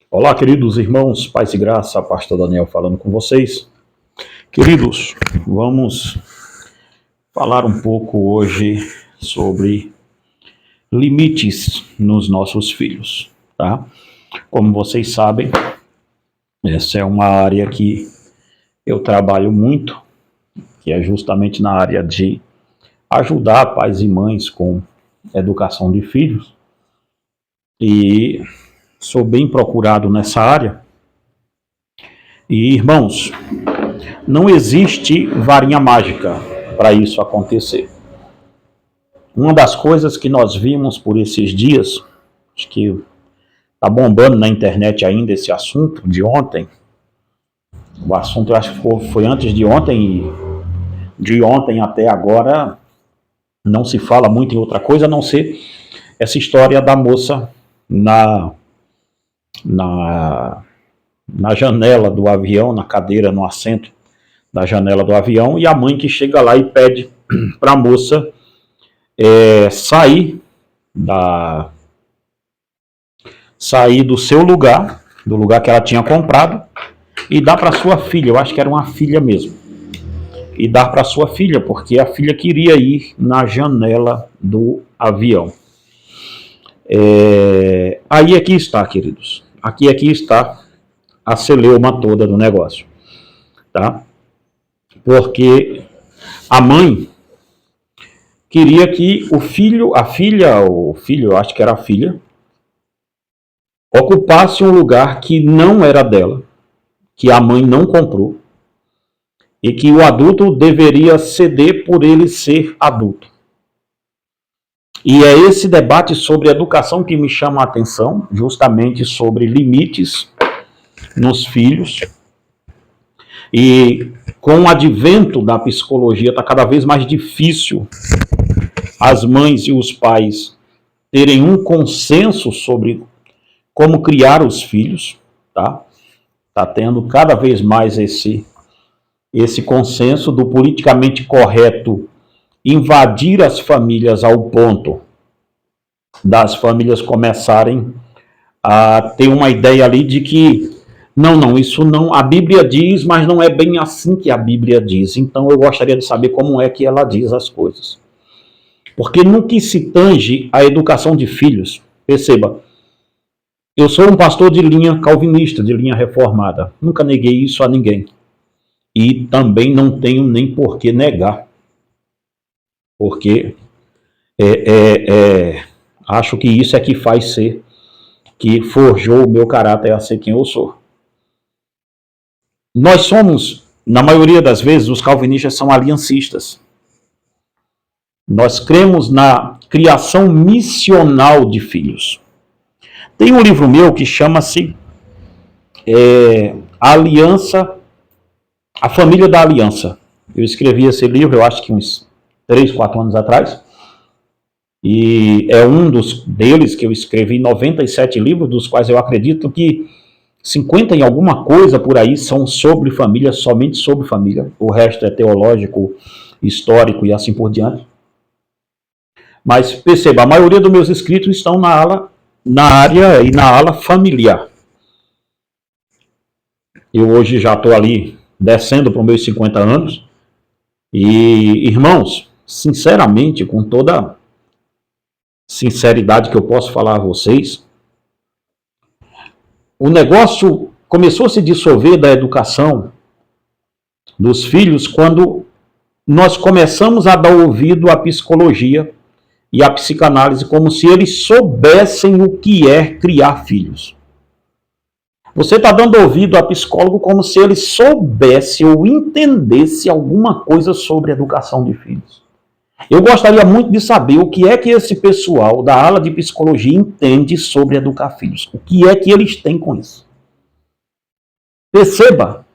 Olá, queridos irmãos, paz e graça, pastor Daniel falando com vocês. Queridos, vamos falar um pouco hoje sobre limites nos nossos filhos, tá? Como vocês sabem, essa é uma área que eu trabalho muito, que é justamente na área de ajudar pais e mães com educação de filhos. E sou bem procurado nessa área. E, irmãos, não existe varinha mágica para isso acontecer. Uma das coisas que nós vimos por esses dias, acho que está bombando na internet ainda esse assunto de ontem. O assunto eu acho que foi antes de ontem, e de ontem até agora não se fala muito em outra coisa a não ser essa história da moça na janela do avião, na cadeira, no assento da janela do avião, e a mãe que chega lá e pede para a moça sair do seu lugar, do lugar que ela tinha comprado, e dar para sua filha. Eu acho que era uma filha mesmo. E dar para sua filha, porque a filha queria ir na janela do avião. Aí aqui está, queridos. Aqui está a celeuma toda do negócio, tá? Porque a mãe queria que o filho, eu acho que era a filha, ocupasse um lugar que não era dela, que a mãe não comprou, e que o adulto deveria ceder por ele ser adulto. E é esse debate sobre educação que me chama a atenção, justamente sobre limites nos filhos. E com o advento da psicologia, está cada vez mais difícil as mães e os pais terem um consenso sobre como criar os filhos, tá? Está tendo cada vez mais esse consenso do politicamente correto invadir as famílias ao ponto das famílias começarem a ter uma ideia ali de que não, isso não, a Bíblia diz, mas não é bem assim que a Bíblia diz. Então eu gostaria de saber como é que ela diz as coisas. Porque no que se tange à educação de filhos, perceba, eu sou um pastor de linha calvinista, de linha reformada. Nunca neguei isso a ninguém. E também não tenho nem por que negar. Porque acho que isso é que faz ser, que forjou o meu caráter a ser quem eu sou. Nós somos, na maioria das vezes, os calvinistas são aliancistas. Nós cremos na criação missional de filhos. Tem um livro meu que chama-se A Família da Aliança. Eu escrevi esse livro, eu acho que uns 3, 4 anos atrás. E é um deles que eu escrevi 97 livros, dos quais eu acredito que 50 em alguma coisa por aí são sobre família, somente sobre família. O resto é teológico, histórico e assim por diante. Mas perceba, a maioria dos meus escritos estão na área e na ala familiar. Eu hoje já estou ali descendo para os meus 50 anos. E, irmãos, sinceramente, com toda sinceridade que eu posso falar a vocês, o negócio começou a se dissolver da educação dos filhos quando nós começamos a dar ouvido à psicologia e à psicanálise como se eles soubessem o que é criar filhos. Você está dando ouvido a psicólogo como se ele soubesse ou entendesse alguma coisa sobre educação de filhos. Eu gostaria muito de saber o que é que esse pessoal da ala de psicologia entende sobre educar filhos. O que é que eles têm com isso? Perceba.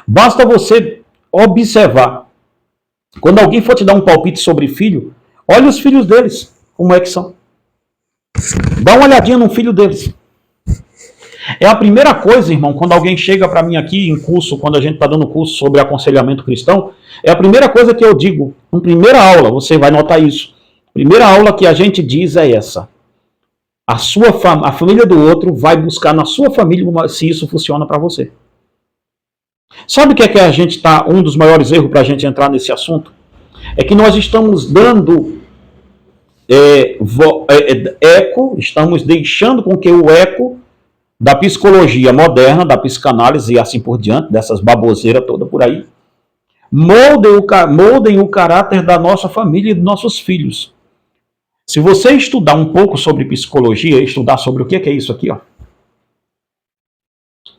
Basta você observar. Quando alguém for te dar um palpite sobre filho, olha os filhos deles, como é que são. Dá uma olhadinha no filho deles. É a primeira coisa, irmão, quando alguém chega para mim aqui em curso, quando a gente está dando curso sobre aconselhamento cristão, é a primeira coisa que eu digo. Em primeira aula, você vai notar isso. Primeira aula que a gente diz é essa. A família do outro vai buscar na sua família se isso funciona para você. Sabe o que é que a gente está, um dos maiores erros para a gente entrar nesse assunto? É que nós estamos dando eco, estamos deixando com que o eco da psicologia moderna, da psicanálise e assim por diante, dessas baboseiras todas por aí, moldem o caráter da nossa família e dos nossos filhos. Se você estudar um pouco sobre psicologia, estudar sobre o que é isso aqui, ó,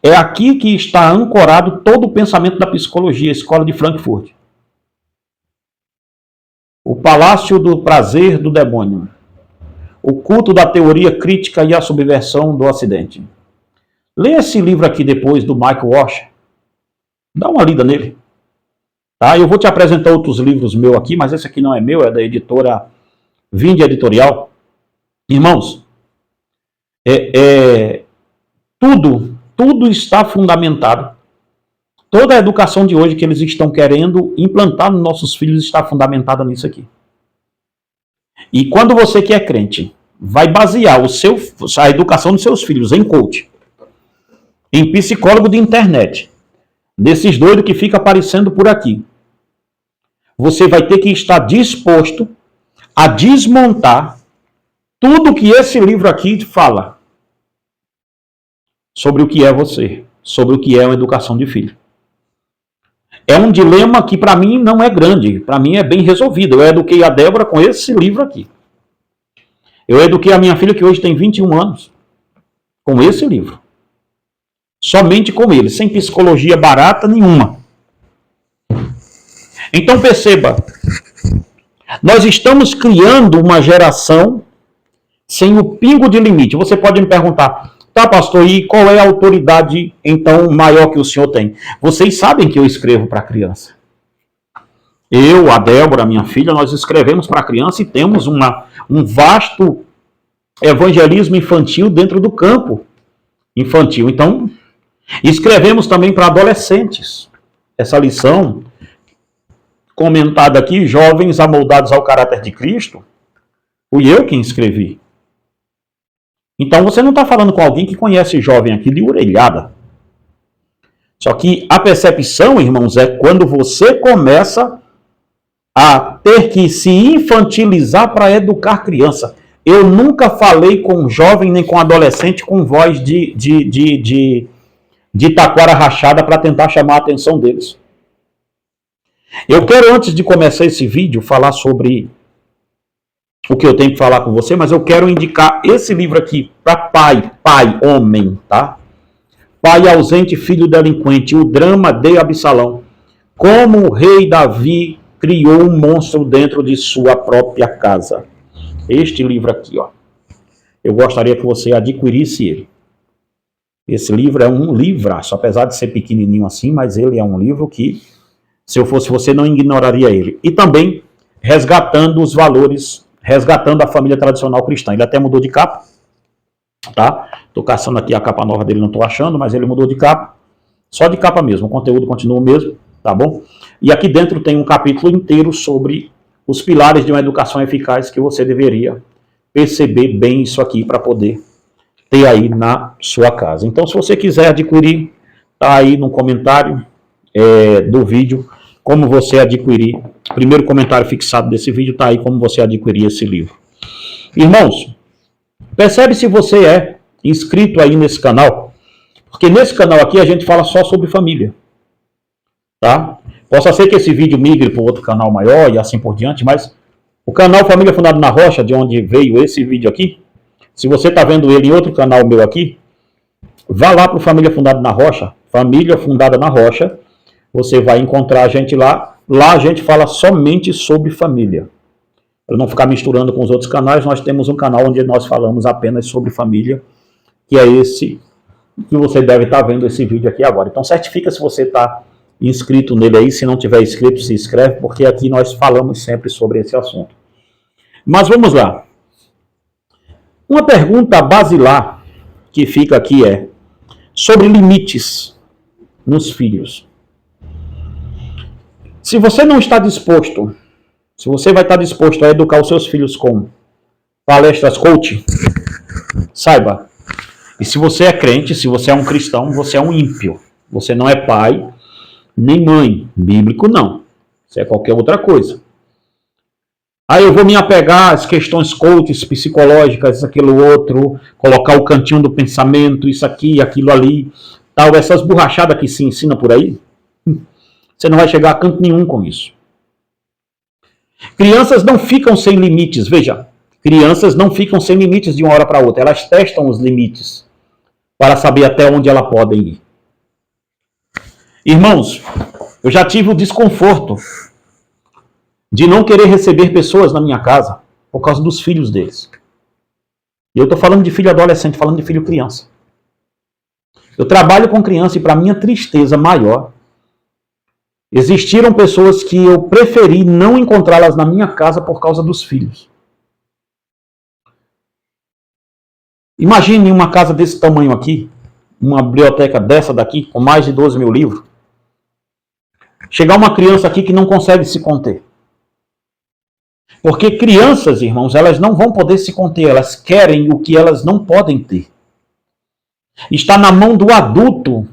é aqui que está ancorado todo o pensamento da psicologia, a Escola de Frankfurt. O Palácio do Prazer do Demônio. O culto da teoria crítica e a subversão do Ocidente. Lê esse livro aqui depois do Michael Walsh. Dá uma lida nele. Tá? Eu vou te apresentar outros livros meus aqui, mas esse aqui não é meu, é da editora Vinde Editorial. Irmãos, tudo está fundamentado. Toda a educação de hoje que eles estão querendo implantar nos nossos filhos está fundamentada nisso aqui. E quando você que é crente vai basear a educação dos seus filhos em coach, em psicólogo de internet, desses doidos que fica aparecendo por aqui, você vai ter que estar disposto a desmontar tudo que esse livro aqui fala sobre o que é você, sobre o que é uma educação de filho. É um dilema que para mim não é grande, para mim é bem resolvido. Eu eduquei a Débora com esse livro aqui. Eu eduquei a minha filha, que hoje tem 21 anos, com esse livro. Somente com ele, sem psicologia barata nenhuma. Então perceba, nós estamos criando uma geração sem o pingo de limite. Você pode me perguntar, tá, pastor, e qual é a autoridade, então, maior que o senhor tem? Vocês sabem que eu escrevo para criança. Eu, a Débora, minha filha, nós escrevemos para criança e temos um vasto evangelismo infantil dentro do campo infantil. Então, escrevemos também para adolescentes. Essa lição comentada aqui, jovens amoldados ao caráter de Cristo, fui eu quem escrevi. Então você não está falando com alguém que conhece jovem aqui de orelhada. Só que a percepção, irmãos, é quando você começa a ter que se infantilizar para educar criança. Eu nunca falei com jovem nem com adolescente com voz de taquara rachada para tentar chamar a atenção deles. Eu quero, antes de começar esse vídeo, falar sobre o que eu tenho que falar com você, mas eu quero indicar esse livro aqui para pai, homem, tá? Pai ausente, filho delinquente, o drama de Absalão. Como o rei Davi criou um monstro dentro de sua própria casa. Este livro aqui, ó. Eu gostaria que você adquirisse ele. Esse livro é um livraço, apesar de ser pequenininho assim, mas ele é um livro que, se eu fosse você, não ignoraria ele. E também resgatando os valores, resgatando a família tradicional cristã. Ele até mudou de capa, tá? Estou caçando aqui a capa nova dele, não estou achando, mas ele mudou de capa. Só de capa mesmo, o conteúdo continua o mesmo, tá bom? E aqui dentro tem um capítulo inteiro sobre os pilares de uma educação eficaz que você deveria perceber bem isso aqui para poder ter aí na sua casa. Então, se você quiser adquirir, tá aí no comentário do vídeo como você adquirir. O primeiro comentário fixado desse vídeo está aí como você adquirir esse livro. Irmãos, percebe se você é inscrito aí nesse canal, porque nesse canal aqui a gente fala só sobre família, tá? Possa ser que esse vídeo migre para outro canal maior e assim por diante, mas o canal Família Fundada na Rocha, de onde veio esse vídeo aqui, se você está vendo ele em outro canal meu aqui, vá lá para o Família Fundada na Rocha, Família Fundada na Rocha, você vai encontrar a gente lá. Lá a gente fala somente sobre família. Para não ficar misturando com os outros canais, nós temos um canal onde nós falamos apenas sobre família, que é esse que você deve estar vendo esse vídeo aqui agora. Então certifica se você está inscrito nele aí. Se não tiver inscrito, se inscreve, porque aqui nós falamos sempre sobre esse assunto. Mas vamos lá. Uma pergunta basilar que fica aqui é sobre limites nos filhos. Se você não está disposto, se você vai estar disposto a educar os seus filhos com palestras coach, Saiba. E se você é crente, se você é um cristão, você é um ímpio. Você não é pai nem mãe. Bíblico não. Isso é qualquer outra coisa. Aí eu vou me apegar às questões coaches, psicológicas, aquilo outro, colocar o cantinho do pensamento, isso aqui, aquilo ali, tal, essas borrachadas que se ensina por aí. Você não vai chegar a canto nenhum com isso. Crianças não ficam sem limites, veja. Crianças não ficam sem limites de uma hora para outra. Elas testam os limites para saber até onde elas podem ir. Irmãos, eu já tive o desconforto de não querer receber pessoas na minha casa por causa dos filhos deles. E eu estou falando de filho adolescente, falando de filho criança. Eu trabalho com criança e, para minha tristeza maior, existiram pessoas que eu preferi não encontrá-las na minha casa por causa dos filhos. Imagine uma casa desse tamanho aqui, uma biblioteca dessa daqui, com mais de 12 mil livros. Chegar uma criança aqui que não consegue se conter. Porque crianças, irmãos, elas não vão poder se conter, elas querem o que elas não podem ter. Está na mão do adulto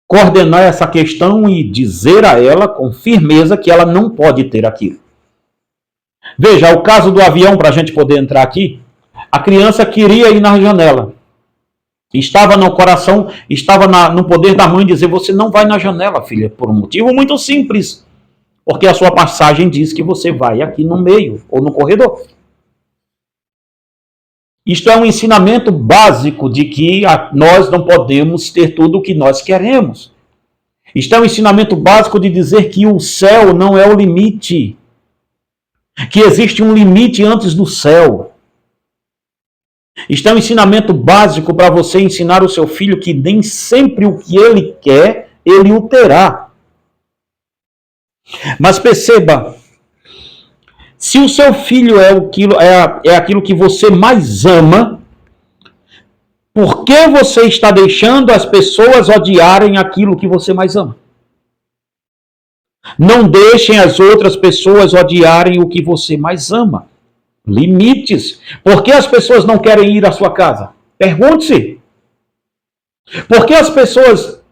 coordenar essa questão e dizer a ela com firmeza que ela não pode ter aquilo. Veja, o caso do avião, para a gente poder entrar aqui, a criança queria ir na janela. Estava no coração, estava no poder da mãe dizer, você não vai na janela, filha, por um motivo muito simples. Porque a sua passagem diz que você vai aqui no meio ou no corredor. Isto é um ensinamento básico de que nós não podemos ter tudo o que nós queremos. Isto é um ensinamento básico de dizer que o céu não é o limite. Que existe um limite antes do céu. Isto é um ensinamento básico para você ensinar o seu filho que nem sempre o que ele quer, ele o terá. Mas perceba, se o seu filho é aquilo que você mais ama, por que você está deixando as pessoas odiarem aquilo que você mais ama? Não deixem as outras pessoas odiarem o que você mais ama. Limites. Por que as pessoas não querem ir à sua casa? Pergunte-se. Por que as pessoas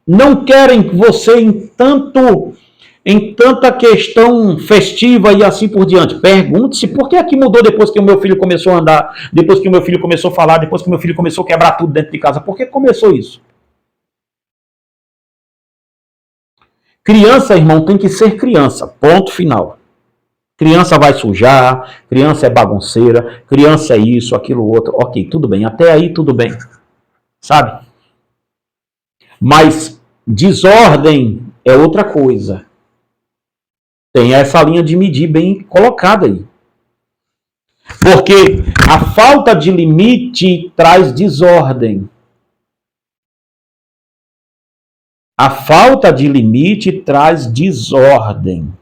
não querem você em tanta questão festiva e assim por diante? Pergunte-se, por que é que mudou depois que o meu filho começou a andar, depois que o meu filho começou a falar, depois que o meu filho começou a quebrar tudo dentro de casa? Por que começou isso? Criança, irmão, tem que ser criança, ponto final. Criança vai sujar, criança é bagunceira, criança é isso, aquilo, outro. Ok, tudo bem, até aí tudo bem, sabe? Mas desordem é outra coisa. Tem essa linha de medir bem colocada aí. Porque a falta de limite traz desordem. A falta de limite traz desordem.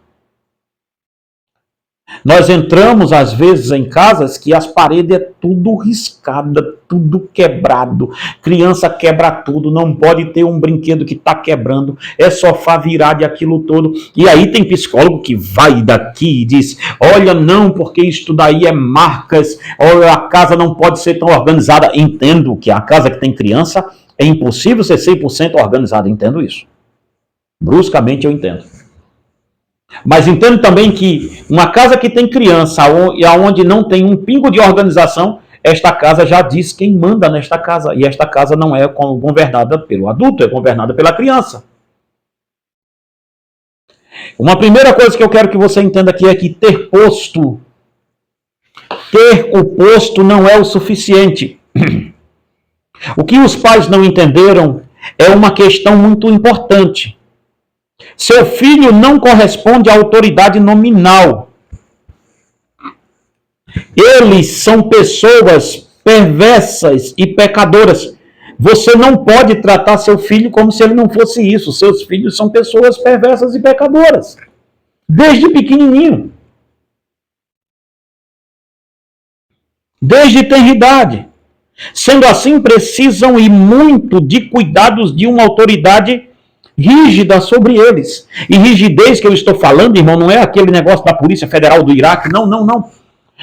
Nós entramos, às vezes, em casas que as paredes é tudo riscada, tudo quebrado. Criança quebra tudo, não pode ter um brinquedo que está quebrando. É sofá virado e aquilo todo. E aí tem psicólogo que vai daqui e diz, olha, não, porque isso daí é marcas, olha, a casa não pode ser tão organizada. Entendo que a casa que tem criança é impossível ser 100% organizada. Entendo isso. Bruscamente eu entendo. Mas entendo também que uma casa que tem criança e onde não tem um pingo de organização, esta casa já diz quem manda nesta casa. E esta casa não é governada pelo adulto, é governada pela criança. Uma primeira coisa que eu quero que você entenda aqui é que ter o posto não é o suficiente. O que os pais não entenderam é uma questão muito importante. Seu filho não corresponde à autoridade nominal. Eles são pessoas perversas e pecadoras. Você não pode tratar seu filho como se ele não fosse isso. Seus filhos são pessoas perversas e pecadoras. Desde pequenininho. Desde tenridade. Sendo assim, precisam e muito de cuidados de uma autoridade rígida sobre eles. E rigidez que eu estou falando, irmão, não é aquele negócio da Polícia Federal do Iraque. Não.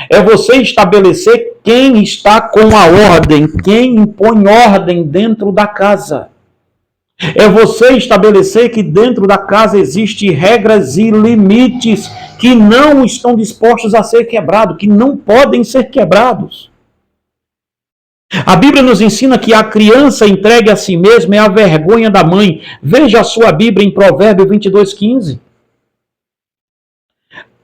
É você estabelecer quem está com a ordem, quem impõe ordem dentro da casa. É você estabelecer que dentro da casa existem regras e limites que não estão dispostos a ser quebrados, que não podem ser quebrados. A Bíblia nos ensina que a criança entregue a si mesma é a vergonha da mãe. Veja a sua Bíblia em Provérbios 22:15.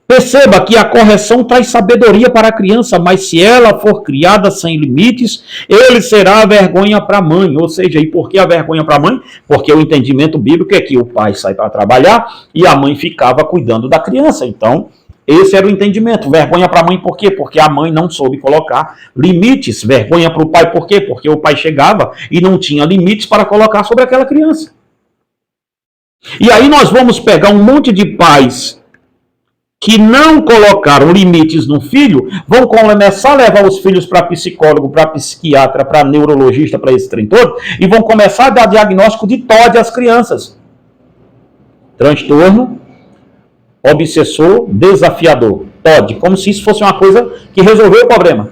Perceba que a correção traz sabedoria para a criança, mas se ela for criada sem limites, ele será a vergonha para a mãe. Ou seja, e por que a vergonha para a mãe? Porque o entendimento bíblico é que o pai sai para trabalhar e a mãe ficava cuidando da criança. Então, esse era o entendimento. Vergonha para a mãe por quê? Porque a mãe não soube colocar limites. Vergonha para o pai por quê? Porque o pai chegava e não tinha limites para colocar sobre aquela criança. E aí nós vamos pegar um monte de pais que não colocaram limites no filho, vão começar a levar os filhos para psicólogo, para psiquiatra, para neurologista, para esse trem todo, e vão começar a dar diagnóstico de TOD às crianças. Transtorno obsessor desafiador, TOD, como se isso fosse uma coisa que resolveu o problema.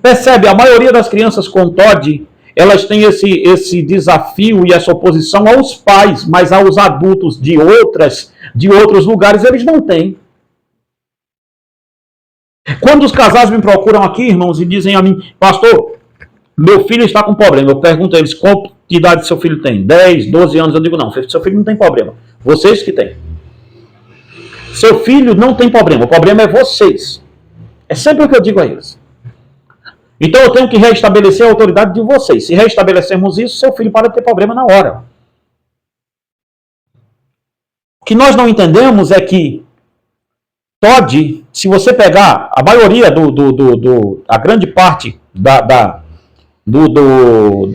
Percebe, a maioria das crianças com TOD, elas têm esse desafio e essa oposição aos pais, mas aos adultos de outros lugares eles não têm. Quando os casais me procuram aqui, irmãos, e dizem a mim, pastor, meu filho está com problema, eu pergunto a eles, qual idade seu filho tem? 10, 12 anos, eu digo, não, seu filho não tem problema, vocês que têm. Seu filho não tem problema, o problema é vocês. É sempre o que eu digo a eles. Então eu tenho que restabelecer a autoridade de vocês. Se restabelecermos isso, seu filho para de ter problema na hora. O que nós não entendemos é que TOD, se você pegar a maioria a grande parte da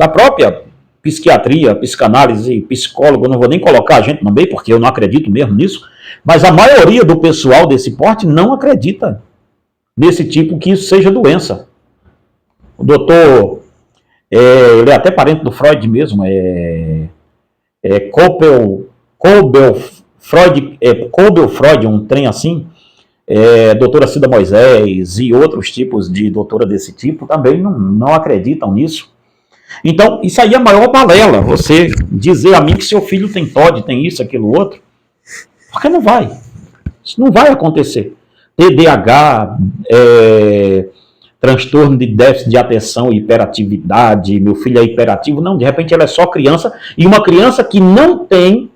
própria psiquiatria, psicanálise, psicólogo, eu não vou nem colocar a gente no meio, porque eu não acredito mesmo nisso, mas a maioria do pessoal desse porte não acredita nesse tipo que isso seja doença. O doutor, ele é até parente do Freud mesmo, Freud, um trem assim, doutora Cida Moisés e outros tipos de doutora desse tipo também não acreditam nisso. Então, isso aí é a maior balela, você dizer a mim que seu filho tem TOD, tem isso, aquilo, outro, porque não vai. Isso não vai acontecer. TDAH, transtorno de déficit de atenção e hiperatividade, meu filho é hiperativo, não, de repente ela é só criança, e uma criança que não tem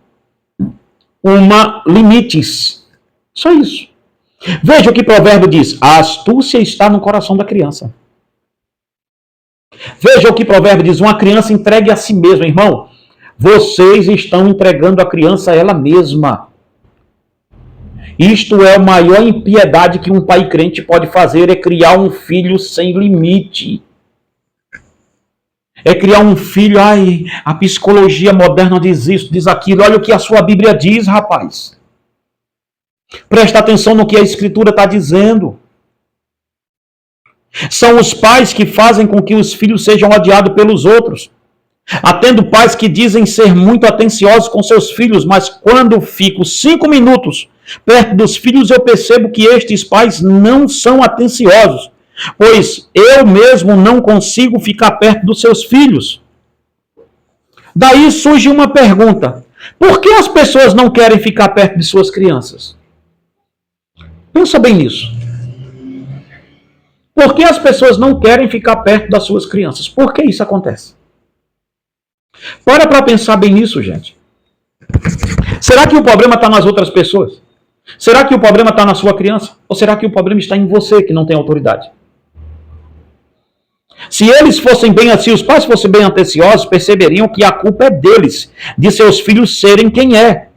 limites. Só isso. Veja o que o provérbio diz, a astúcia está no coração da criança. Veja o que o provérbio diz, uma criança entregue a si mesma, irmão, vocês estão entregando a criança a ela mesma. Isto é a maior impiedade que um pai crente pode fazer, é criar um filho sem limite. É criar um filho, a psicologia moderna diz isso, diz aquilo, olha o que a sua Bíblia diz, rapaz. Presta atenção no que a Escritura está dizendo. São os pais que fazem com que os filhos sejam odiados pelos outros. Atendo pais que dizem ser muito atenciosos com seus filhos, mas quando fico 5 minutos perto dos filhos, eu percebo que estes pais não são atenciosos, pois eu mesmo não consigo ficar perto dos seus filhos. Daí surge uma pergunta: por que as pessoas não querem ficar perto de suas crianças? Pensa bem nisso. Por que as pessoas não querem ficar perto das suas crianças? Por que isso acontece? Para pensar bem nisso, gente. Será que o problema está nas outras pessoas? Será que o problema está na sua criança? Ou será que o problema está em você, que não tem autoridade? Se eles fossem bem assim, os pais fossem bem atenciosos, perceberiam que a culpa é deles, de seus filhos serem quem é.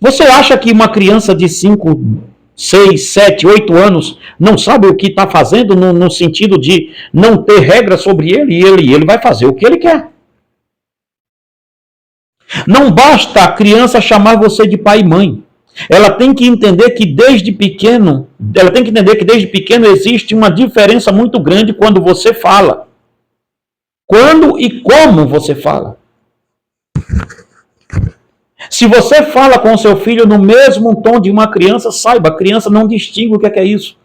Você acha que uma criança de 5, 6, 7, 8 anos não sabe o que está fazendo no sentido de não ter regra sobre ele e ele vai fazer o que ele quer? Não basta a criança chamar você de pai e mãe. Ela tem que entender que desde pequeno existe uma diferença muito grande quando você fala. Quando e como você fala. Se você fala com seu filho no mesmo tom de uma criança, saiba, a criança não distingue o que é isso.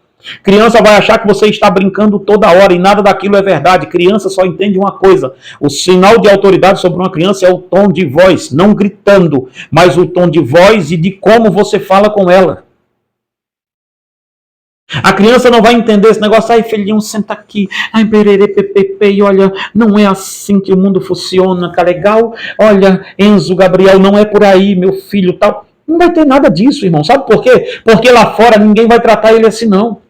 Criança vai achar que você está brincando toda hora e nada daquilo é verdade. Criança só entende uma coisa. O sinal de autoridade sobre uma criança é o tom de voz, não gritando, mas o tom de voz e de como você fala com ela. A criança não vai entender esse negócio. Ai, filhinho, senta aqui. Ai, perere, pepepe, e olha, não é assim que o mundo funciona, tá legal? Olha, Enzo, Gabriel, não é por aí, meu filho, tal. Não vai ter nada disso, irmão. Sabe por quê? Porque lá fora ninguém vai tratar ele assim, não.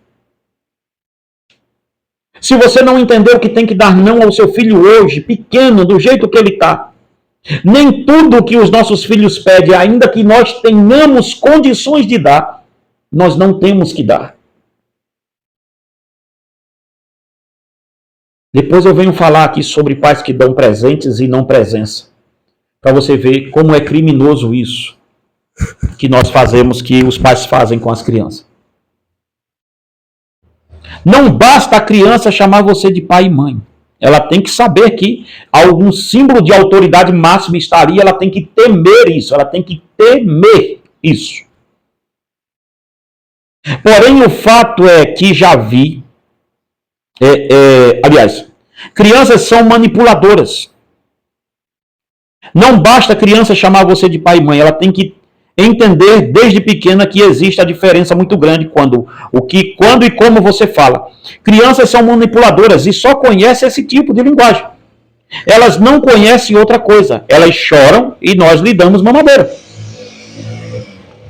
Se você não entendeu que tem que dar não ao seu filho hoje, pequeno, do jeito que ele está, nem tudo que os nossos filhos pedem, ainda que nós tenhamos condições de dar, nós não temos que dar. Depois eu venho falar aqui sobre pais que dão presentes e não presença, para você ver como é criminoso isso que nós fazemos, que os pais fazem com as crianças. Não basta a criança chamar você de pai e mãe. Ela tem que saber que algum símbolo de autoridade máxima está ali, ela tem que temer isso, ela tem que temer isso. Porém, o fato é que já vi, aliás, crianças são manipuladoras. Não basta a criança chamar você de pai e mãe, ela tem que entender desde pequena que existe a diferença muito grande quando e como você fala. Crianças são manipuladoras e só conhecem esse tipo de linguagem. Elas não conhecem outra coisa. Elas choram e nós lhe damos mamadeira.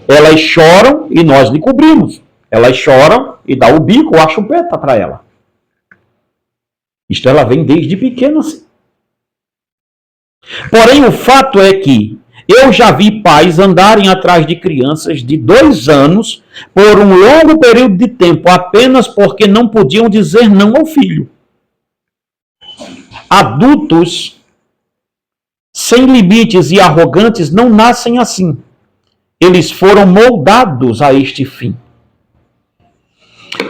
Elas choram e nós lhe cobrimos. Elas choram e dá o bico ou a chupeta para ela. Isto ela vem desde pequena assim. Porém, o fato é que eu já vi pais andarem atrás de crianças de 2 anos por um longo período de tempo, apenas porque não podiam dizer não ao filho. Adultos sem limites e arrogantes não nascem assim. Eles foram moldados a este fim.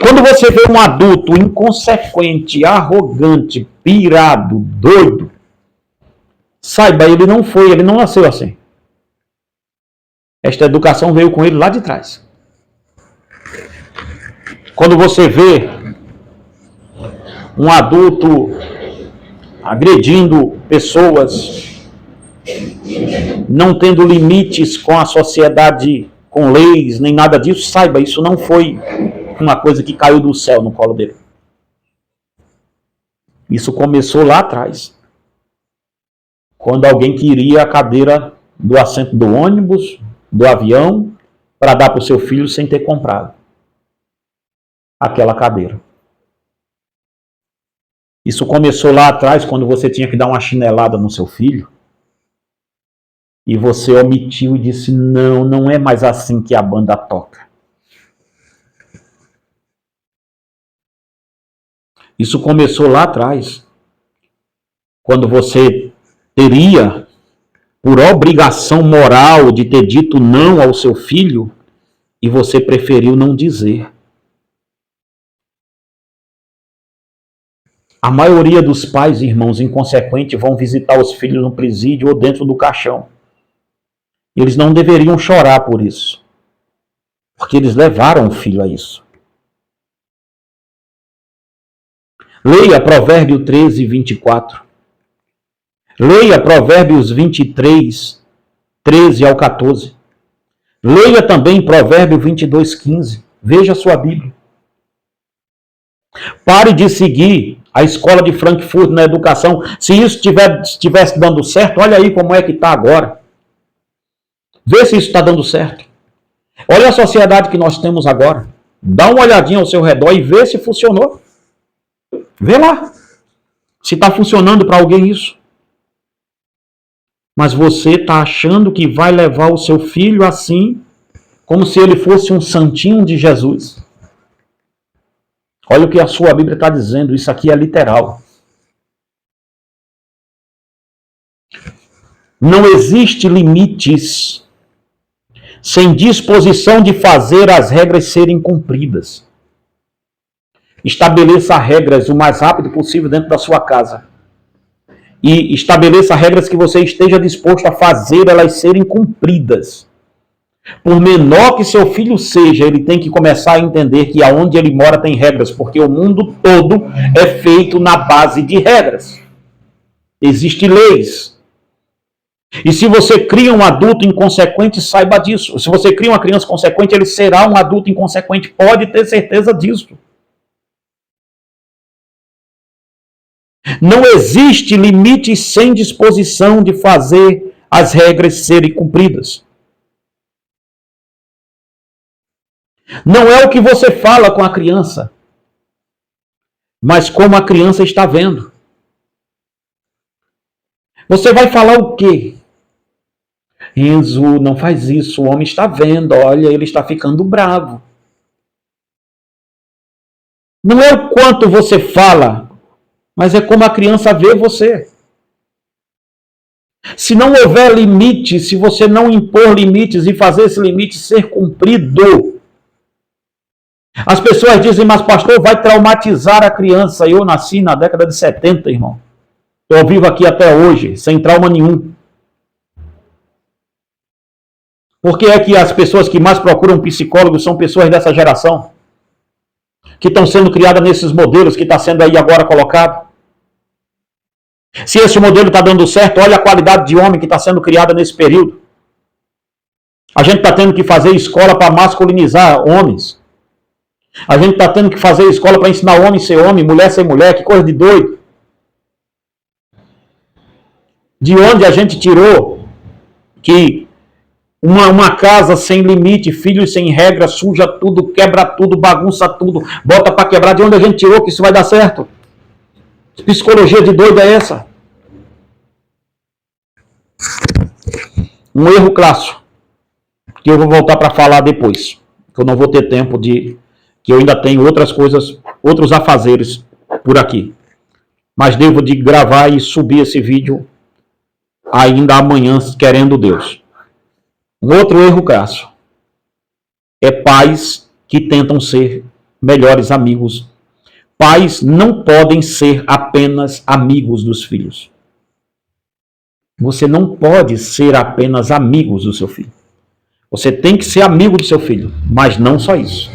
Quando você vê um adulto inconsequente, arrogante, pirado, doido, saiba, ele não nasceu assim. Esta educação veio com ele lá de trás. Quando você vê um adulto agredindo pessoas, não tendo limites com a sociedade, com leis, nem nada disso, saiba, isso não foi uma coisa que caiu do céu no colo dele. Isso começou lá atrás. Quando alguém queria a cadeira do assento do ônibus, do avião, para dar para o seu filho sem ter comprado aquela cadeira. Isso começou lá atrás, quando você tinha que dar uma chinelada no seu filho, e você omitiu e disse, não, não é mais assim que a banda toca. Isso começou lá atrás, quando você teria por obrigação moral de ter dito não ao seu filho e você preferiu não dizer. A maioria dos pais, irmãos, inconsequentes, vão visitar os filhos no presídio ou dentro do caixão. Eles não deveriam chorar por isso, porque eles levaram o filho a isso. Leia Provérbio 13, 24. Leia Provérbios 23, 13 ao 14. Leia também Provérbio 22, 15. Veja a sua Bíblia. Pare de seguir a escola de Frankfurt na educação. Se isso estivesse dando certo, olha aí como é que está agora. Vê se isso está dando certo. Olha a sociedade que nós temos agora. Dá uma olhadinha ao seu redor e vê se funcionou. Vê lá se está funcionando para alguém isso. Mas você está achando que vai levar o seu filho assim, como se ele fosse um santinho de Jesus. Olha o que a sua Bíblia está dizendo, isso aqui é literal. Não existe limites sem disposição de fazer as regras serem cumpridas. Estabeleça regras o mais rápido possível dentro da sua casa. E estabeleça regras que você esteja disposto a fazer elas serem cumpridas. Por menor que seu filho seja, ele tem que começar a entender que aonde ele mora tem regras, porque o mundo todo é feito na base de regras. Existem leis. E se você cria um adulto inconsequente, saiba disso. Se você cria uma criança consequente, ele será um adulto inconsequente. Pode ter certeza disso. Não existe limite sem disposição de fazer as regras serem cumpridas. Não é o que você fala com a criança, mas como a criança está vendo. Você vai falar o quê? Enzo, não faz isso, o homem está vendo, olha, ele está ficando bravo. Não é o quanto você fala, mas é como a criança vê você. Se não houver limite, se você não impor limites e fazer esse limite ser cumprido, as pessoas dizem, mas pastor, vai traumatizar a criança. Eu nasci na década de 70, irmão. Eu vivo aqui até hoje, sem trauma nenhum. Por que é que as pessoas que mais procuram psicólogos são pessoas dessa geração? Que estão sendo criadas nesses modelos que está sendo aí agora colocado? Se esse modelo está dando certo, olha a qualidade de homem que está sendo criada nesse período. A gente está tendo que fazer escola para masculinizar homens. A gente está tendo que fazer escola para ensinar homem a ser homem, mulher a ser mulher, que coisa de doido. De onde a gente tirou que uma casa sem limite, filhos sem regra, suja tudo, quebra tudo, bagunça tudo, bota para quebrar? De onde a gente tirou que isso vai dar certo? Que psicologia de doido é essa? Um erro clássico, que eu vou voltar para falar depois, que eu não vou ter tempo de... que eu ainda tenho outras coisas, outros afazeres por aqui. Mas devo de gravar e subir esse vídeo ainda amanhã, querendo Deus. Um outro erro crasso é pais que tentam ser melhores amigos. Pais não podem ser apenas amigos dos filhos. Você não pode ser apenas amigos do seu filho. Você tem que ser amigo do seu filho, mas não só isso.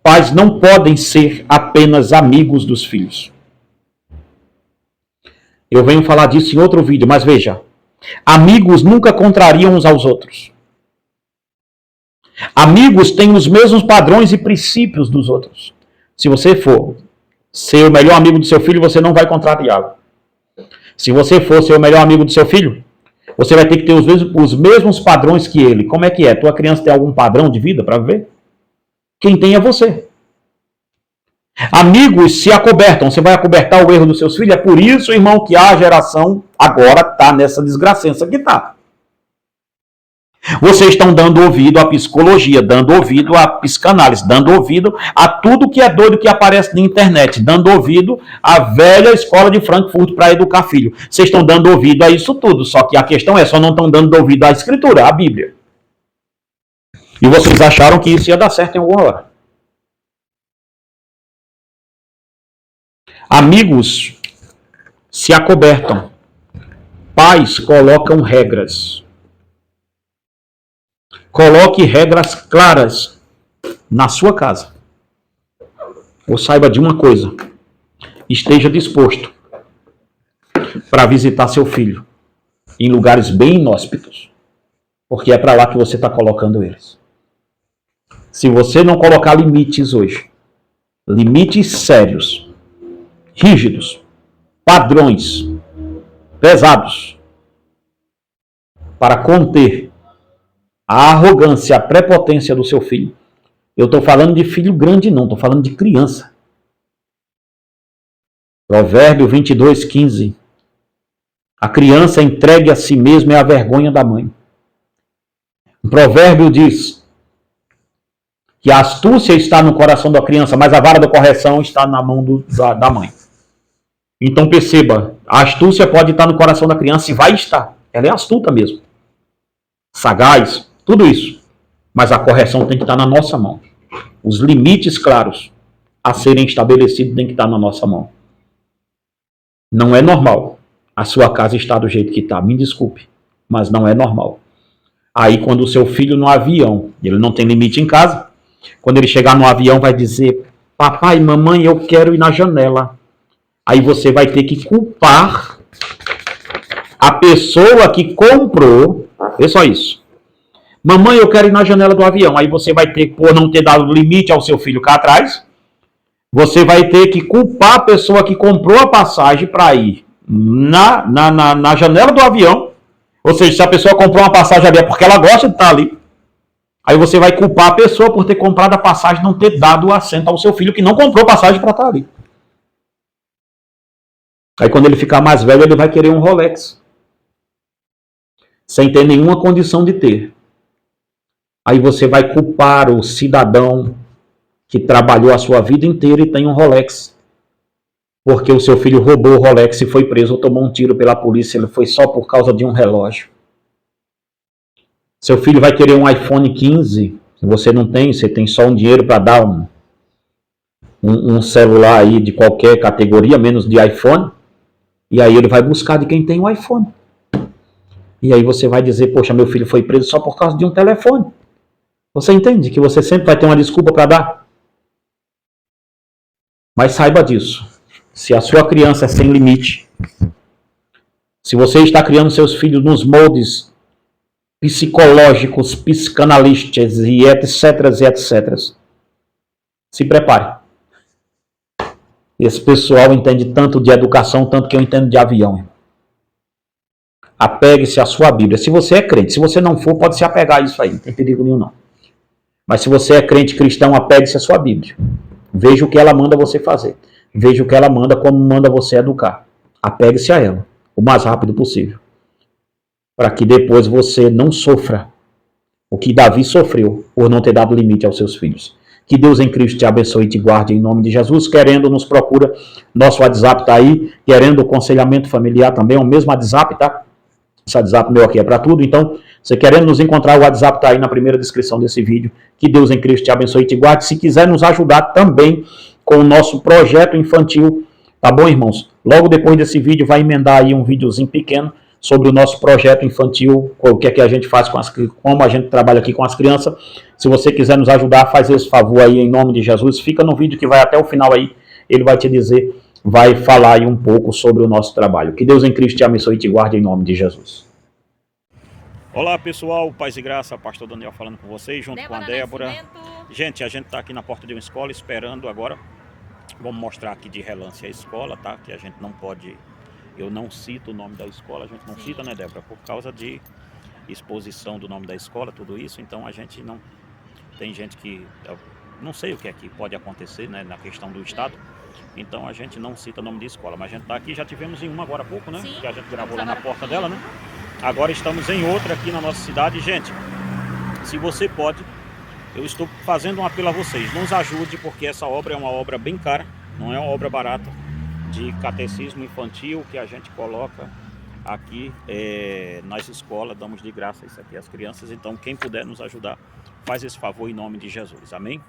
Pais não podem ser apenas amigos dos filhos. Eu venho falar disso em outro vídeo, mas veja. Amigos nunca contrariam uns aos outros. Amigos têm os mesmos padrões e princípios dos outros. Se você for ser o melhor amigo do seu filho, você não vai contrariá-lo. Se você for ser o melhor amigo do seu filho, você vai ter que ter os mesmos padrões que ele. Como é que é? Tua criança tem algum padrão de vida para viver? Quem tem é você. Amigos se acobertam. Você vai acobertar o erro dos seus filhos. É por isso, irmão, que a geração agora está nessa desgracença que está. Vocês estão dando ouvido à psicologia, dando ouvido à psicanálise, dando ouvido a tudo que é doido que aparece na internet, dando ouvido à velha escola de Frankfurt para educar filho. Vocês estão dando ouvido a isso tudo, só que a questão é, só não estão dando ouvido à escritura, à Bíblia. E vocês acharam que isso ia dar certo em alguma hora. Amigos se acobertam. Pais colocam regras. Coloque regras claras na sua casa. Ou saiba de uma coisa. Esteja disposto para visitar seu filho em lugares bem inóspitos. Porque é para lá que você está colocando eles. Se você não colocar limites hoje, limites sérios, rígidos, padrões, pesados, para conter a arrogância, a prepotência do seu filho. Eu estou falando de filho grande não, estou falando de criança. Provérbio 22:15. A criança entregue a si mesma é a vergonha da mãe. O provérbio diz que a astúcia está no coração da criança, mas a vara da correção está na mão da mãe. Então perceba, a astúcia pode estar no coração da criança e vai estar. Ela é astuta mesmo. Sagaz, tudo isso. Mas a correção tem que estar na nossa mão. Os limites claros a serem estabelecidos tem que estar na nossa mão. Não é normal a sua casa estar do jeito que está. Me desculpe, mas não é normal. Aí quando o seu filho no avião, ele não tem limite em casa, quando ele chegar no avião vai dizer, papai, mamãe, eu quero ir na janela. Aí você vai ter que culpar a pessoa que comprou, é só isso. Mamãe, eu quero ir na janela do avião. Aí você vai ter, por não ter dado limite ao seu filho cá atrás, você vai ter que culpar a pessoa que comprou a passagem para ir na janela do avião. Ou seja, se a pessoa comprou uma passagem ali é porque ela gosta de estar ali. Aí você vai culpar a pessoa por ter comprado a passagem e não ter dado o assento ao seu filho que não comprou passagem para estar ali. Aí quando ele ficar mais velho, ele vai querer um Rolex. Sem ter nenhuma condição de ter. Aí você vai culpar o cidadão que trabalhou a sua vida inteira e tem um Rolex. Porque o seu filho roubou o Rolex e foi preso ou tomou um tiro pela polícia, ele foi só por causa de um relógio. Seu filho vai querer um iPhone 15, que você não tem, você tem só um dinheiro para dar um celular aí de qualquer categoria, menos de iPhone, e aí ele vai buscar de quem tem um iPhone. E aí você vai dizer, poxa, meu filho foi preso só por causa de um telefone. Você entende que você sempre vai ter uma desculpa para dar? Mas saiba disso. Se a sua criança é sem limite, se você está criando seus filhos nos moldes psicológicos, psicanalistas e etc, se prepare. Esse pessoal entende tanto de educação, tanto que eu entendo de avião. Apegue-se à sua Bíblia. Se você é crente, se você não for, pode se apegar a isso aí, não tem perigo nenhum não. Mas se você é crente cristão, apegue-se à sua Bíblia. Veja o que ela manda você fazer. Veja o que ela manda, como manda você educar. Apegue-se a ela, o mais rápido possível. Para que depois você não sofra o que Davi sofreu por não ter dado limite aos seus filhos. Que Deus em Cristo te abençoe e te guarde em nome de Jesus. Querendo, nos procura. Nosso WhatsApp está aí. Querendo aconselhamento familiar também, é o mesmo WhatsApp, tá? Esse WhatsApp meu aqui é para tudo. Então, você querendo nos encontrar, o WhatsApp está aí na primeira descrição desse vídeo. Que Deus em Cristo te abençoe e te guarde. Se quiser nos ajudar também com o nosso projeto infantil, tá bom, irmãos? Logo depois desse vídeo vai emendar aí um videozinho pequeno sobre o nosso projeto infantil, o que é que a gente faz como a gente trabalha aqui com as crianças. Se você quiser nos ajudar, faz esse favor aí em nome de Jesus. Fica no vídeo que vai até o final aí. Ele vai te dizer, vai falar aí um pouco sobre o nosso trabalho. Que Deus em Cristo te abençoe e te guarde em nome de Jesus. Olá pessoal, paz e graça, pastor Daniel falando com vocês, junto com a Débora. Gente, a gente está aqui na porta de uma escola esperando agora. Vamos mostrar aqui de relance a escola, tá? Que a gente não pode, eu não cito o nome da escola, a gente não cita, né, Débora? Por causa de exposição do nome da escola, tudo isso, então a gente não, tem gente que, não sei o que é que pode acontecer, né, na questão do estado, então a gente não cita o nome de escola, mas a gente está aqui, já tivemos em uma agora há pouco, né? Sim, que a gente gravou lá na porta dela, né? Agora estamos em outra aqui na nossa cidade. Gente, se você pode, eu estou fazendo um apelo a vocês, nos ajude, porque essa obra é uma obra bem cara, não é uma obra barata, de catecismo infantil que a gente coloca aqui nas escolas, damos de graça isso aqui às crianças. Então quem puder nos ajudar, faz esse favor em nome de Jesus, amém?